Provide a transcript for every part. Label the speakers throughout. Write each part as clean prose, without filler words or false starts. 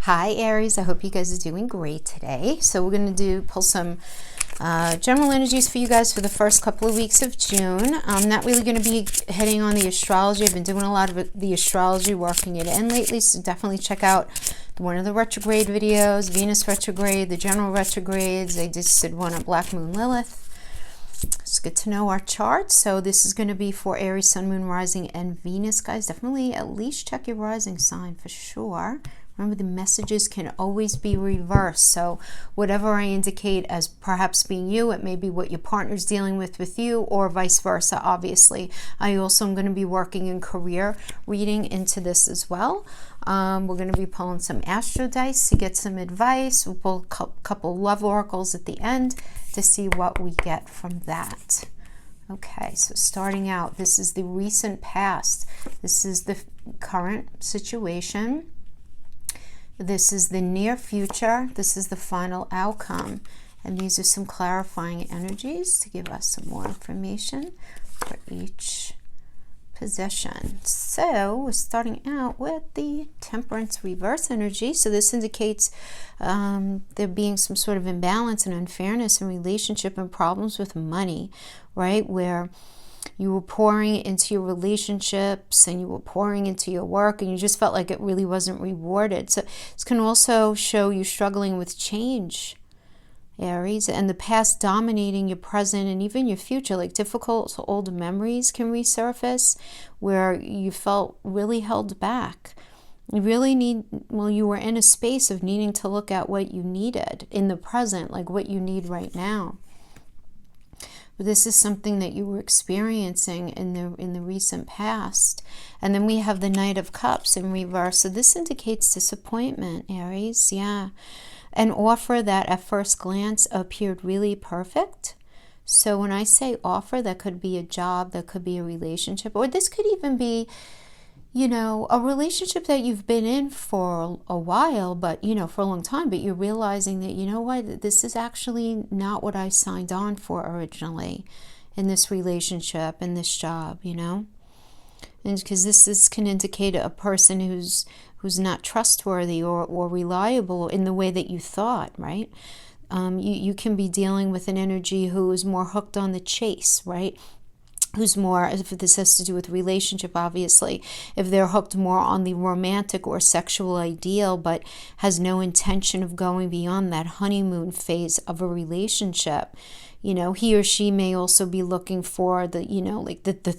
Speaker 1: Hi Aries, I hope you guys are doing great today. So we're going to pull some general energies for you guys for the first couple of weeks of June. I'm not really going to be hitting on the astrology. I've been doing a lot of the astrology, working it in lately, so definitely check out one of the retrograde videos, Venus retrograde, the general retrogrades. I just did one on Black Moon Lilith. It's good to know our chart. So this is going to be for Aries, Sun, Moon, Rising, and Venus, guys. Definitely at least check your rising sign for sure. Remember, the messages can always be reversed. So whatever I indicate as perhaps being you, it may be what your partner's dealing with you, or vice versa, obviously. I also am going to be working in career reading into this as well. We're going to be pulling some astro dice to get some advice. We'll pull a couple love oracles at the end to see what we get from that. Okay, so starting out, this is the recent past. This is the current situation. This is the near future. This is the final outcome. And these are some clarifying energies to give us some more information for each position. So we're starting out with the Temperance reverse energy. So this indicates there being some sort of imbalance and unfairness in relationship and problems with money, right? Where you were pouring into your relationships and you were pouring into your work and you just felt like it really wasn't rewarded. So this can also show you struggling with change, Aries, and the past dominating your present and even your future. Like difficult old memories can resurface where you felt really held back. You really you were in a space of needing to look at what you needed in the present, like what you need right now. But this is something that you were experiencing in the recent past. And then we have the Knight of Cups in reverse. So this indicates disappointment, Aries. Yeah. An offer that at first glance appeared really perfect. So when I say offer, that could be a job, that could be a relationship, or this could even be, a relationship that you've been in for a while, but, for a long time, but you're realizing that, this is actually not what I signed on for originally in this relationship, in this job, And because this can indicate a person who's not trustworthy or reliable in the way that you thought, right? You can be dealing with an energy who is more hooked on the chase, right? Who's more, if this has to do with relationship, obviously, if they're hooked more on the romantic or sexual ideal, but has no intention of going beyond that honeymoon phase of a relationship, he or she may also be looking for the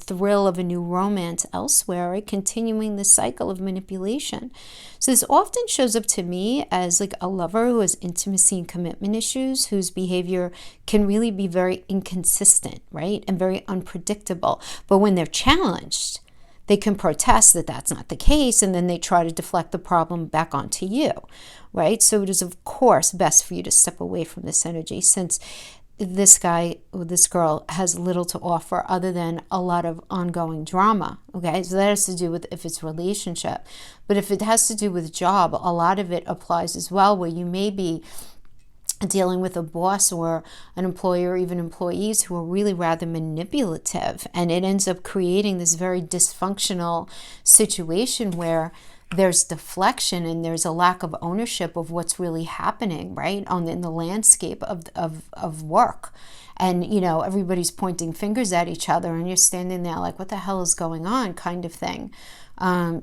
Speaker 1: thrill of a new romance elsewhere, right? Continuing the cycle of manipulation. So this often shows up to me as like a lover who has intimacy and commitment issues, whose behavior can really be very inconsistent, right? And very unpredictable. But when they're challenged, they can protest that that's not the case, and then they try to deflect the problem back onto you, right? So it is, of course, best for you to step away from this energy, since this guy or this girl has little to offer other than a lot of ongoing drama. Okay, so that has to do with if it's relationship. But if it has to do with job, a lot of it applies as well, where you may be dealing with a boss or an employer or even employees who are really rather manipulative, and it ends up creating this very dysfunctional situation where there's deflection and there's a lack of ownership of what's really happening, right, in the landscape of work. And, everybody's pointing fingers at each other and you're standing there like, what the hell is going on, kind of thing.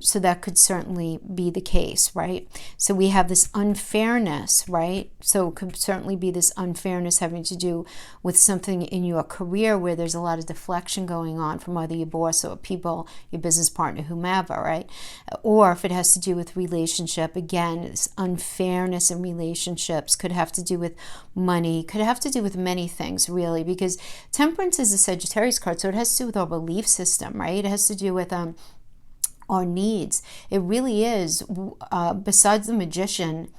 Speaker 1: So that could certainly be the case, right? So we have this unfairness, right? So it could certainly be this unfairness having to do with something in your career where there's a lot of deflection going on from either your boss or people, your business partner, whomever, right? Or if it has to do with relationship, again, this unfairness in relationships could have to do with money, could have to do with many things, really, because Temperance is a Sagittarius card, so it has to do with our belief system, right? It has to do with our needs. It really is, besides the Magician,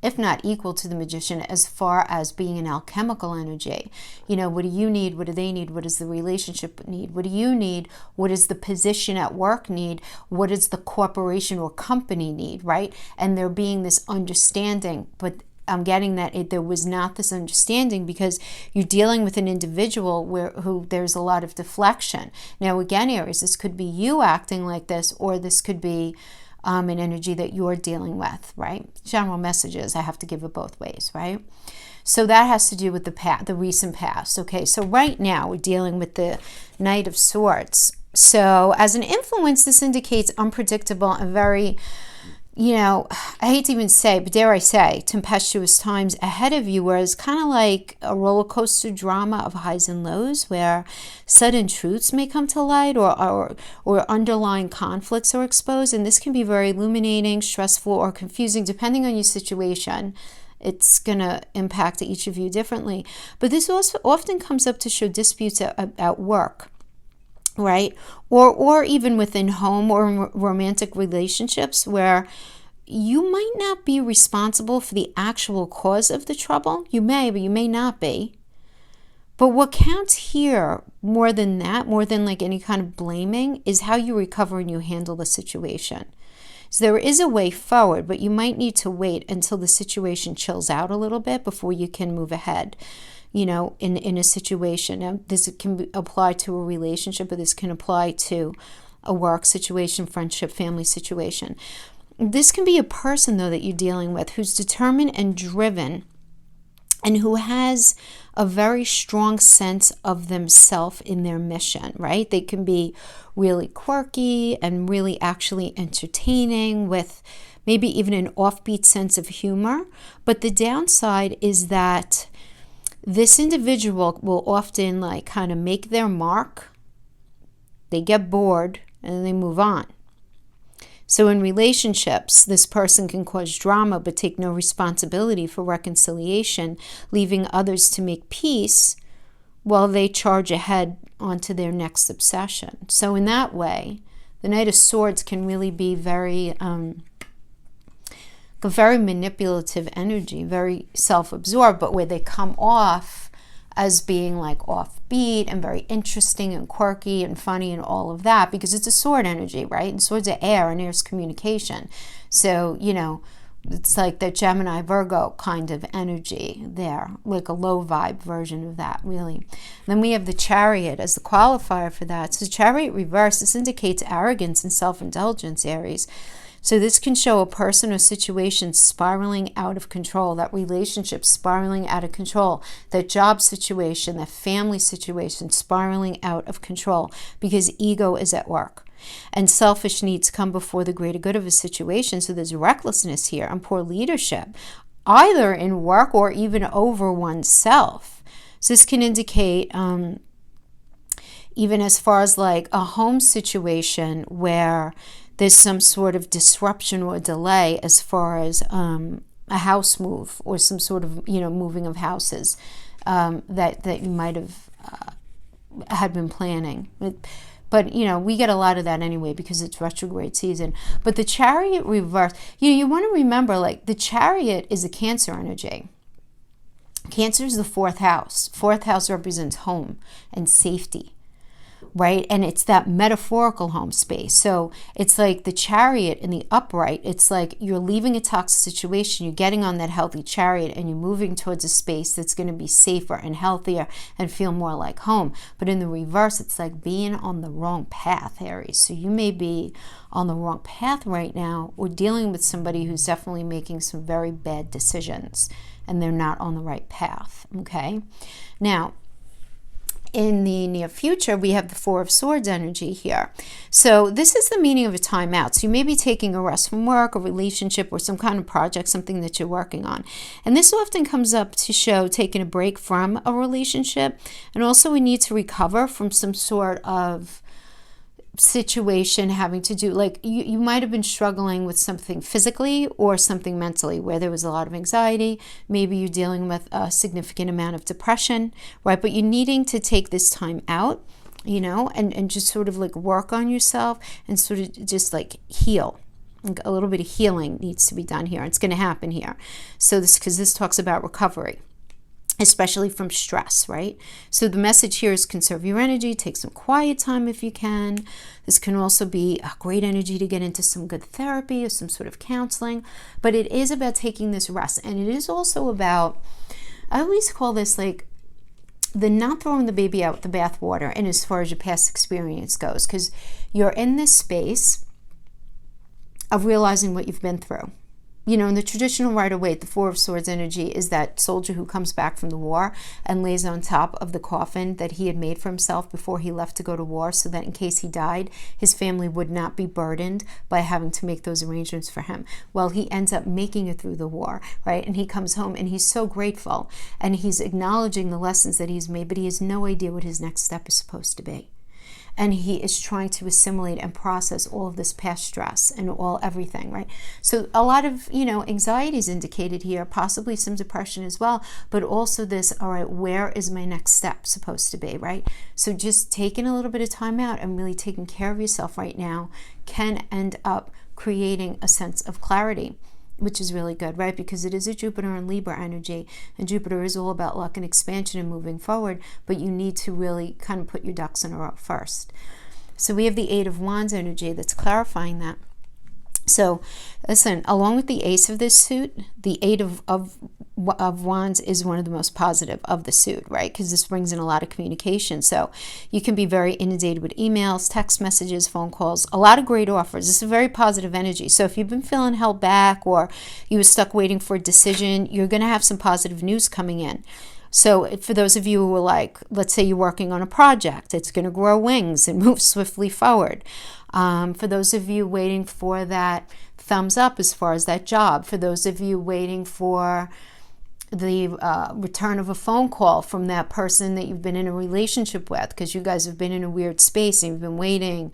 Speaker 1: if not equal to the Magician, as far as being an alchemical energy. What do you need? What do they need? What does the relationship need? What do you need? What does the position at work need? What does the corporation or company need, right? And there being this understanding, but I'm getting that there was not this understanding because you're dealing with an individual who there's a lot of deflection. Now, again, Aries, this could be you acting like this, or this could be an energy that you're dealing with, right? General messages, I have to give it both ways, right? So that has to do with the recent past. Okay, so right now we're dealing with the Knight of Swords. So as an influence, this indicates unpredictable and very, I hate to even say, but dare I say, tempestuous times ahead of you, where it's kind of like a roller coaster drama of highs and lows, where sudden truths may come to light, or underlying conflicts are exposed. And this can be very illuminating, stressful, or confusing, depending on your situation. It's going to impact each of you differently. But this also often comes up to show disputes at work, right? Or even within home or romantic relationships, where you might not be responsible for the actual cause of the trouble. You may, but you may not be. But what counts here more than that, more than like any kind of blaming, is how you recover and you handle the situation. So there is a way forward, but you might need to wait until the situation chills out a little bit before you can move ahead. In a situation. Now, this can apply to a relationship, but this can apply to a work situation, friendship, family situation. This can be a person, though, that you're dealing with who's determined and driven, and who has a very strong sense of themselves in their mission, right? They can be really quirky and really actually entertaining, with maybe even an offbeat sense of humor. But the downside is that this individual will often kind of make their mark, they get bored, and then they move on. So in relationships, this person can cause drama but take no responsibility for reconciliation, leaving others to make peace while they charge ahead onto their next obsession. So in that way, the Knight of Swords can really be very manipulative energy, very self-absorbed, but where they come off as being like offbeat and very interesting and quirky and funny and all of that, because it's a sword energy, right? And swords are air, and air's communication. So, it's like the Gemini Virgo kind of energy there, like a low vibe version of that, really. Then we have the Chariot as the qualifier for that. So Chariot reverse, this indicates arrogance and self-indulgence, Aries. So this can show a person or situation spiraling out of control, that relationship spiraling out of control, that job situation, that family situation spiraling out of control, because ego is at work. And selfish needs come before the greater good of a situation. So there's recklessness here and poor leadership, either in work or even over oneself. So this can indicate even as far as like a home situation where there's some sort of disruption or delay as far as a house move or some sort of, moving of houses that you might have had been planning. But, we get a lot of that anyway because it's retrograde season. But the Chariot reverse, you want to remember, like, the Chariot is a Cancer energy. Cancer is the fourth house. Fourth house represents home and safety, right? And it's that metaphorical home space. So it's like the Chariot in the upright. It's like you're leaving a toxic situation, you're getting on that healthy Chariot, and you're moving towards a space that's going to be safer and healthier and feel more like home. But in the reverse, it's like being on the wrong path, Aries. So you may be on the wrong path right now, or dealing with somebody who's definitely making some very bad decisions and they're not on the right path, okay? Now, in the near future, we have the Four of Swords energy here. So this is the meaning of a timeout. So you may be taking a rest from work, a relationship, or some kind of project, something that you're working on. And this often comes up to show taking a break from a relationship. And also we need to recover from some sort of situation having to do, like you might have been struggling with something physically or something mentally where there was a lot of anxiety. Maybe you're dealing with a significant amount of depression, right? But you're needing to take this time out, and just sort of like work on yourself and sort of just like heal. A little bit of healing needs to be done here. It's going to happen here. So because this talks about recovery, especially from stress, right? So the message here is conserve your energy, take some quiet time if you can. This can also be a great energy to get into some good therapy or some sort of counseling, but it is about taking this rest. And it is also about, I always call this like the not throwing the baby out with the bathwater, and as far as your past experience goes, because you're in this space of realizing what you've been through. You know, in the traditional Rider-Waite, the Four of Swords energy is that soldier who comes back from the war and lays on top of the coffin that he had made for himself before he left to go to war, so that in case he died, his family would not be burdened by having to make those arrangements for him. Well, he ends up making it through the war, right? And he comes home and he's so grateful, and he's acknowledging the lessons that he's made, but he has no idea what his next step is supposed to be. And he is trying to assimilate and process all of this past stress and everything, right? So a lot of, anxiety is indicated here, possibly some depression as well, but also this, all right, where is my next step supposed to be, right? So just taking a little bit of time out and really taking care of yourself right now can end up creating a sense of clarity, which is really good, right? Because it is a Jupiter and Libra energy, and Jupiter is all about luck and expansion and moving forward, but you need to really kind of put your ducks in a row first. So we have the Eight of Wands energy that's clarifying that. So listen, along with the Ace of this suit, the Eight of Wands is one of the most positive of the suit, right? Because this brings in a lot of communication. So you can be very inundated with emails, text messages, phone calls, a lot of great offers. This is a very positive energy. So if you've been feeling held back or you were stuck waiting for a decision, you're going to have some positive news coming in. So for those of you who are like, let's say you're working on a project, it's going to grow wings and move swiftly forward. For those of you waiting for that thumbs up as far as that job, for those of you waiting for the return of a phone call from that person that you've been in a relationship with, because you guys have been in a weird space and you've been waiting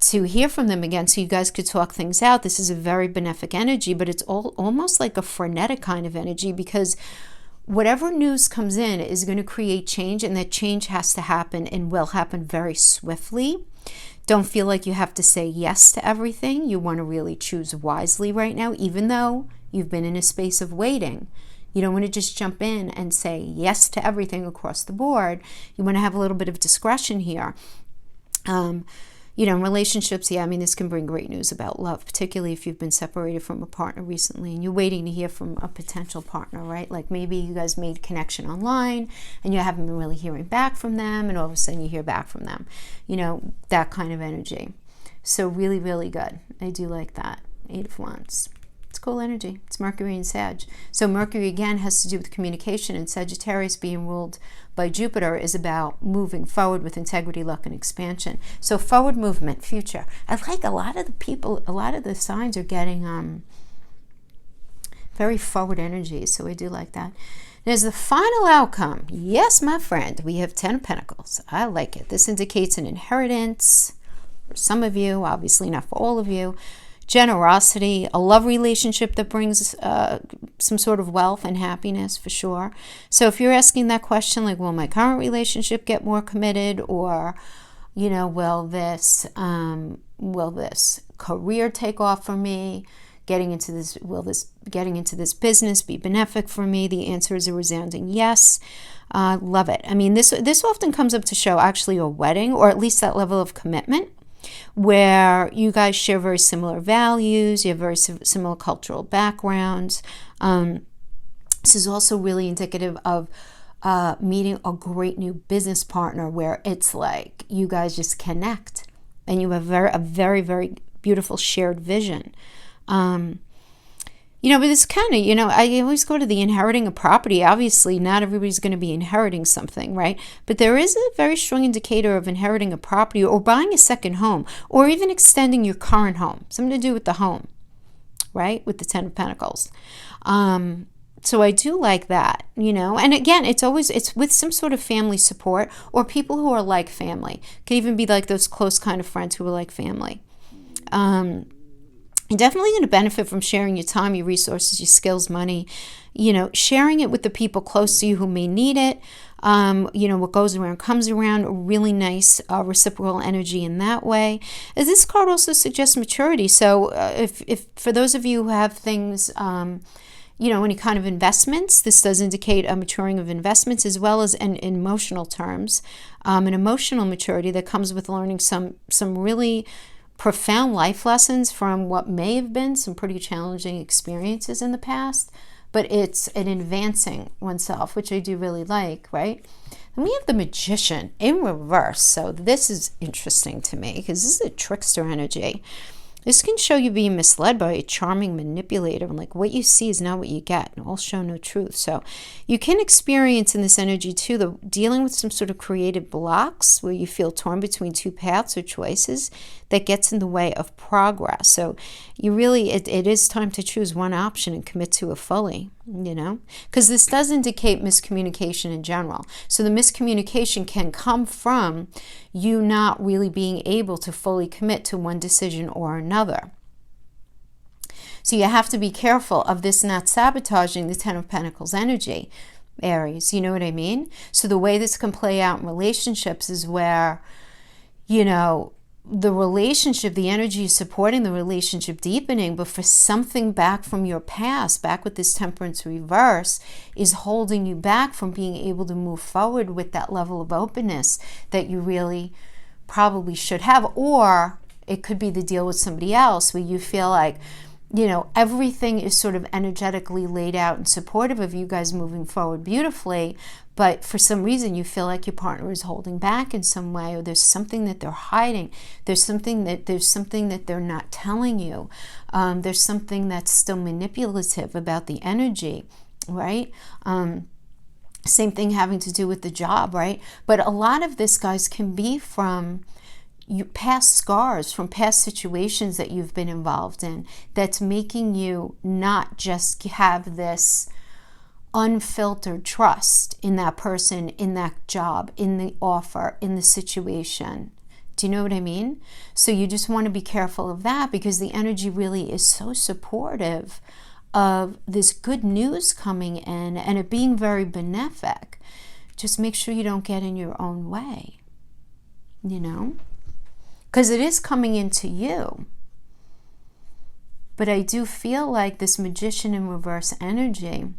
Speaker 1: to hear from them again so you guys could talk things out. This is a very benefic energy, but it's almost like a frenetic kind of energy, because whatever news comes in is going to create change, and that change has to happen and will happen very swiftly. Don't feel like you have to say yes to everything. You want to really choose wisely right now, even though you've been in a space of waiting. You don't want to just jump in and say yes to everything across the board. You want to have a little bit of discretion here. In relationships, this can bring great news about love, particularly if you've been separated from a partner recently and you're waiting to hear from a potential partner, right? Like maybe you guys made connection online and you haven't been really hearing back from them, and all of a sudden you hear back from them. That kind of energy. So really, really good. I do like that. Eight of Wands. It's cool energy. It's Mercury and Sag. So Mercury, again, has to do with communication, and Sagittarius, being ruled by Jupiter, is about moving forward with integrity, luck, and expansion. So forward movement, future. I like a lot of the signs are getting very forward energy, so I do like that. There's the final outcome. Yes, my friend, we have 10 of Pentacles. I like it. This indicates an inheritance for some of you, obviously not for all of you. Generosity, a love relationship that brings some sort of wealth and happiness for sure. So if you're asking that question, like, will my current relationship get more committed, or, will this career take off for me? Will getting into this business be benefic for me? The answer is a resounding yes. Love it. This often comes up to show actually a wedding, or at least that level of commitment, where you guys share very similar values, you have very similar cultural backgrounds. This is also really indicative of meeting a great new business partner, where it's like you guys just connect and you have a very, very beautiful shared vision. But it's kind of, I always go to the inheriting a property. Obviously, not everybody's going to be inheriting something, right? But there is a very strong indicator of inheriting a property, or buying a second home, or even extending your current home. Something to do with the home, right? With the 10 of Pentacles. So I do like that, And again, it's with some sort of family support, or people who are like family. It could even be like those close kind of friends who are like family. You're definitely going to benefit from sharing your time, your resources, your skills, money, sharing it with the people close to you who may need it. What goes around comes around. A really nice reciprocal energy in that way. As this card also suggests maturity. So if for those of you who have things, any kind of investments, this does indicate a maturing of investments, as well as in emotional terms, an emotional maturity that comes with learning some really profound life lessons from what may have been some pretty challenging experiences in the past, but it's an advancing oneself, which I do really like, right? And we have the Magician in reverse. So this is interesting to me because this is a trickster energy. This can show you being misled by a charming manipulator, and like what you see is not what you get, and all show no truth. So you can experience in this energy too, the dealing with some sort of creative blocks where you feel torn between two paths or choices that gets in the way of progress. So you really, it is time to choose one option and commit to it fully, you know, because this does indicate miscommunication in general. So the miscommunication can come from you not really being able to fully commit to one decision or another. So you have to be careful of this not sabotaging the Ten of Pentacles energy, Aries. You know what I mean? So the way this can play out in relationships is where, you know, the relationship, the energy is supporting the relationship deepening, but for something back from your past, back with this Temperance reverse, is holding you back from being able to move forward with that level of openness that you really probably should have. Or it could be the deal with somebody else where you feel like, you know, everything is sort of energetically laid out and supportive of you guys moving forward beautifully, but for some reason you feel like your partner is holding back in some way, or there's something that they're hiding. There's something that they're not telling you. There's something that's still manipulative about the energy, right? Same thing having to do with the job, right? But a lot of this, guys, can be from past scars, from past situations that you've been involved in, that's making you not just have this unfiltered trust in that person, in that job, in the offer, in the situation. Do you know what I mean? So you just want to be careful of that, because the energy really is so supportive of this good news coming in and it being very benefic. Just make sure you don't get in your own way, you know? Because it is coming into you. But I do feel like this Magician in reverse energy,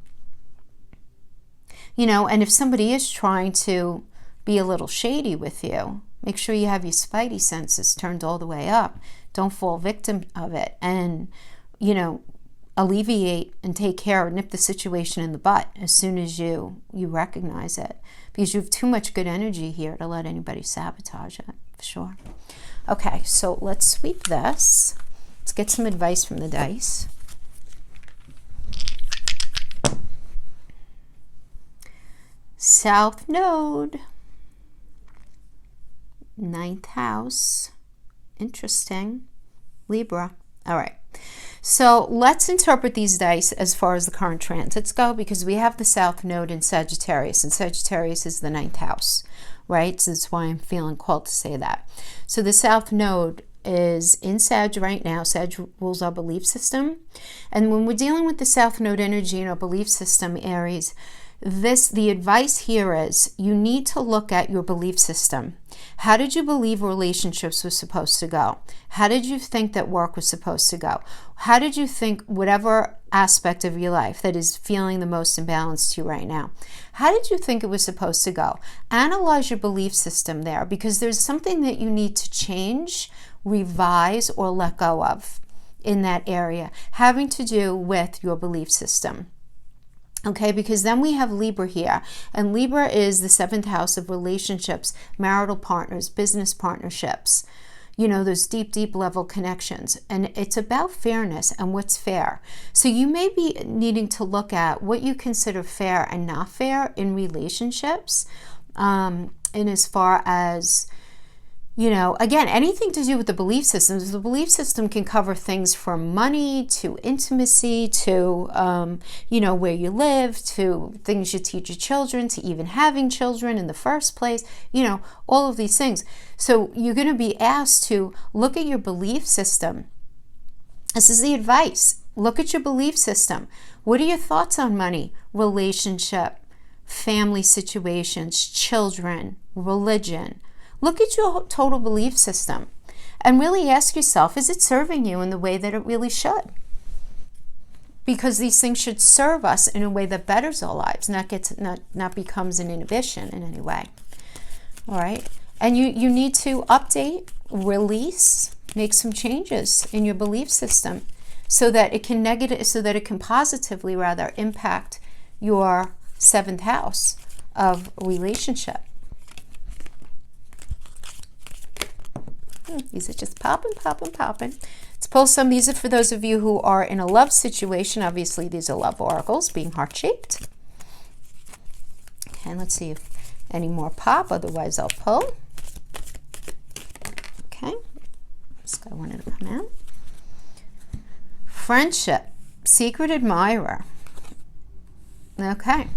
Speaker 1: you know, and if somebody is trying to be a little shady with you, make sure you have your spidey senses turned all the way up. Don't fall victim of it. And, you know, alleviate and take care, nip the situation in the butt as soon as you recognize it. Because you have too much good energy here to let anybody sabotage it, for sure. Okay, so let's sweep this. Let's get some advice from the dice. South Node. 9th house. Interesting. Libra. All right. So let's interpret these dice as far as the current transits go, because we have the South Node in Sagittarius, and Sagittarius is the 9th house, right? So that's why I'm feeling called to say that. So the South Node is in Sag right now. Sag rules our belief system. And when we're dealing with the South Node energy in our belief system, Aries, the advice here is you need to look at your belief system. How did you believe relationships were supposed to go? How did you think that work was supposed to go? How did you think whatever aspect of your life that is feeling the most imbalanced to you right now, how did you think it was supposed to go? Analyze your belief system there, because there's something that you need to change, revise, or let go of in that area having to do with your belief system. Okay, because then we have Libra here, and Libra is the 7th house of relationships, marital partners, business partnerships, you know, those deep, deep level connections. And it's about fairness and what's fair. So you may be needing to look at what you consider fair and not fair in relationships, in as far as, you know, again, anything to do with the belief systems. The belief system can cover things from money to intimacy to, you know, where you live, to things you teach your children, to even having children in the first place, you know, all of these things. So you're going to be asked to look at your belief system. This is the advice. Look at your belief system. What are your thoughts on money, relationship, family situations, children, religion? Look at your total belief system and really ask yourself, is it serving you in the way that it really should? Because these things should serve us in a way that betters our lives, not becomes an inhibition in any way. All right. And you need to update, release, make some changes in your belief system so that it can positively rather impact your 7th house of relationship. These are just popping. It's pull some. These are for those of you who are in a love situation. Obviously, these are love oracles, being heart-shaped. And let's see if any more pop. Otherwise, I'll pull. Okay. This guy wanted to come out. Friendship. Secret admirer. Okay.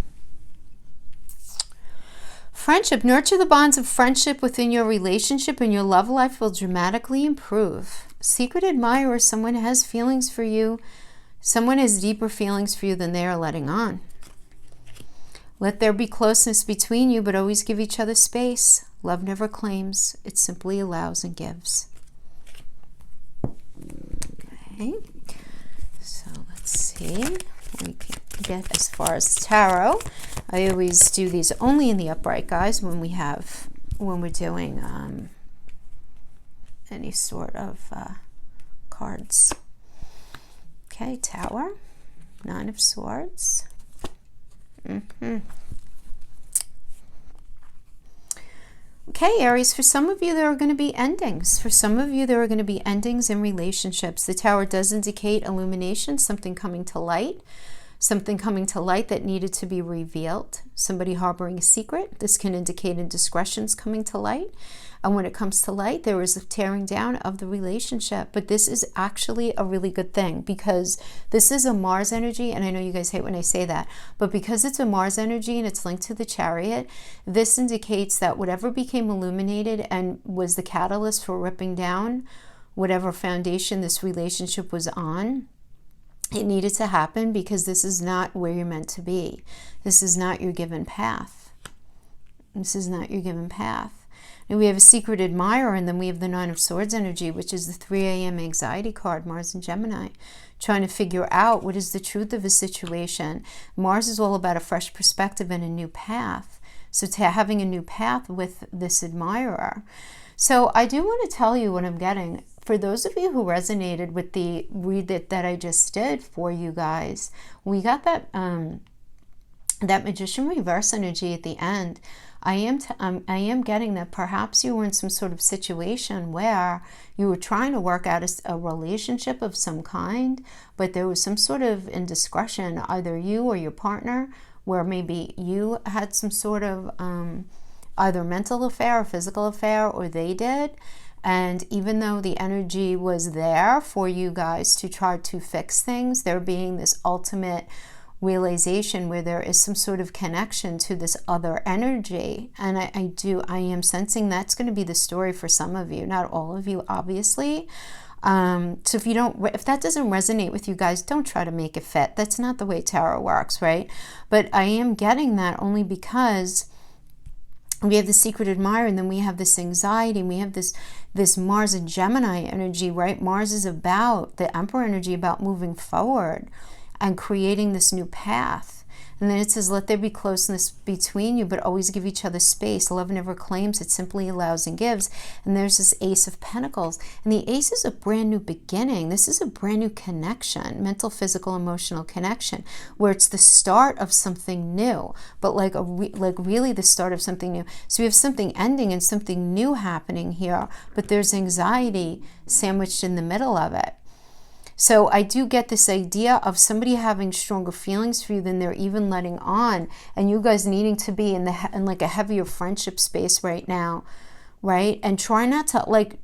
Speaker 1: Friendship. Nurture the bonds of friendship within your relationship, and your love life will dramatically improve. Secret admirer. Someone has feelings for you. Someone has deeper feelings for you than they are letting on. Let there be closeness between you, but always give each other space. Love never claims. It simply allows and gives. Okay. So let's see. We can get as far as tarot. I always do these only in the upright, guys, when we're doing any sort of cards. Okay, Tower, Nine of Swords. Okay, Aries, for some of you, there are going to be endings. For some of you, there are going to be endings in relationships. The Tower does indicate illumination, something coming to light. Something coming to light that needed to be revealed. Somebody harboring a secret. This can indicate indiscretions coming to light. And when it comes to light, there is a tearing down of the relationship. But this is actually a really good thing, because this is a Mars energy. And I know you guys hate when I say that. But because it's a Mars energy and it's linked to the Chariot, this indicates that whatever became illuminated and was the catalyst for ripping down whatever foundation this relationship was on, it needed to happen, because this is not where you're meant to be. This is not your given path. This is not your given path. And we have a secret admirer, and then we have the Nine of Swords energy, which is the 3 a.m. anxiety card, Mars and Gemini, trying to figure out what is the truth of a situation. Mars is all about a fresh perspective and a new path. So having a new path with this admirer. So I do want to tell you what I'm getting. For those of you who resonated with the read that I just did for you guys, we got that that Magician reverse energy at the end. I am getting that perhaps you were in some sort of situation where you were trying to work out a relationship of some kind, but there was some sort of indiscretion, either you or your partner, where maybe you had some sort of either mental affair or physical affair, or they did. And even though the energy was there for you guys to try to fix things, there being this ultimate realization where there is some sort of connection to this other energy. And I am sensing that's going to be the story for some of you, not all of you, obviously. So if that doesn't resonate with you guys, don't try to make it fit. That's not the way tarot works, right? But I am getting that only because we have the secret admirer, and then we have this anxiety, and we have this Mars and Gemini energy, right? Mars is about the Emperor energy, about moving forward and creating this new path. And then it says, let there be closeness between you, but always give each other space. Love never claims, it simply allows and gives. And there's this Ace of Pentacles. And the Ace is a brand new beginning. This is a brand new connection, mental, physical, emotional connection, where it's the start of something new, but like really the start of something new. So we have something ending and something new happening here, but there's anxiety sandwiched in the middle of it. So I do get this idea of somebody having stronger feelings for you than they're even letting on, and you guys needing to be in like a heavier friendship space right now, right? And try not to like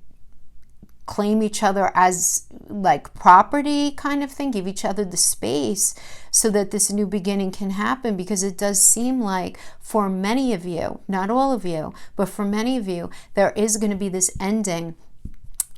Speaker 1: claim each other as like property kind of thing. Give each other the space so that this new beginning can happen, because it does seem like for many of you, not all of you, but for many of you, there is going to be this ending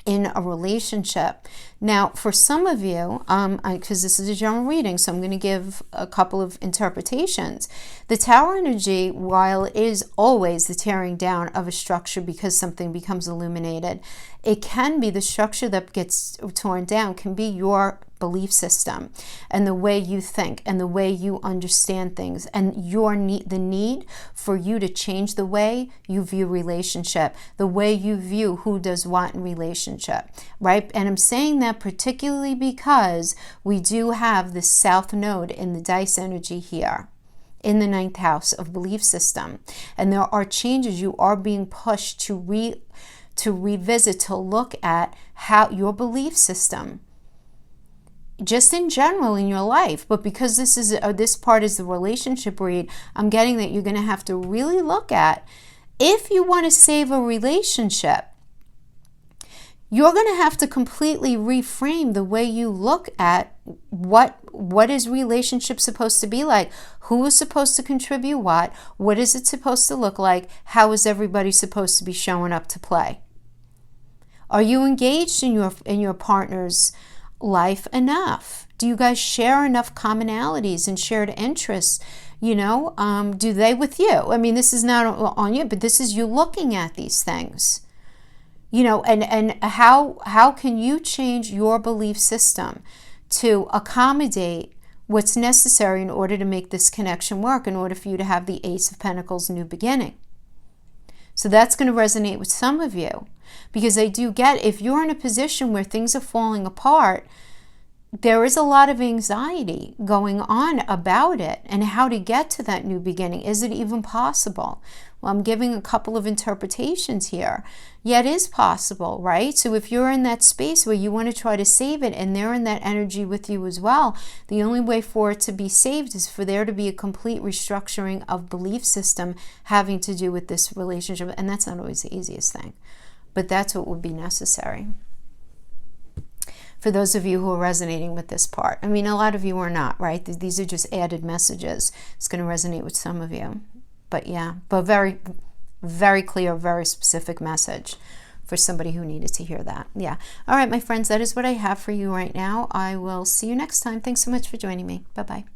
Speaker 1: in a relationship. Now, for some of you, because this is a general reading, so I'm going to give a couple of interpretations. The Tower energy, while it is always the tearing down of a structure because something becomes illuminated, it can be the structure that gets torn down can be your belief system and the way you think and the way you understand things, and the need for you to change the way you view relationship, the way you view who does what in relationship, right? And I'm saying that particularly because we do have the South Node in the Dice energy here in the 9th house of belief system, and there are changes. You are being pushed to to revisit, to look at how your belief system, just in general in your life. But because this part is the relationship read, I'm getting that you're going to have to really look at, if you want to save a relationship, you're going to have to completely reframe the way you look at what is relationship supposed to be like, who is supposed to contribute what is it supposed to look like, how is everybody supposed to be showing up to play. Are you engaged in your partner's life enough? Do you guys share enough commonalities and shared interests? Do they with you? I mean, this is not on you, but this is you looking at these things. And how can you change your belief system to accommodate what's necessary in order to make this connection work, in order for you to have the Ace of Pentacles new beginning? So that's going to resonate with some of you, because I do get, if you're in a position where things are falling apart, there is a lot of anxiety going on about it and how to get to that new beginning. Is it even possible? Well, I'm giving a couple of interpretations here. Yeah, it is possible, right? So if you're in that space where you want to try to save it and they're in that energy with you as well, the only way for it to be saved is for there to be a complete restructuring of belief system having to do with this relationship. And that's not always the easiest thing, but that's what would be necessary. For those of you who are resonating with this part. I mean, a lot of you are not, right? These are just added messages. It's going to resonate with some of you. But yeah, but very, very clear, very specific message for somebody who needed to hear that. Yeah. All right, my friends, that is what I have for you right now. I will see you next time. Thanks so much for joining me. Bye-bye.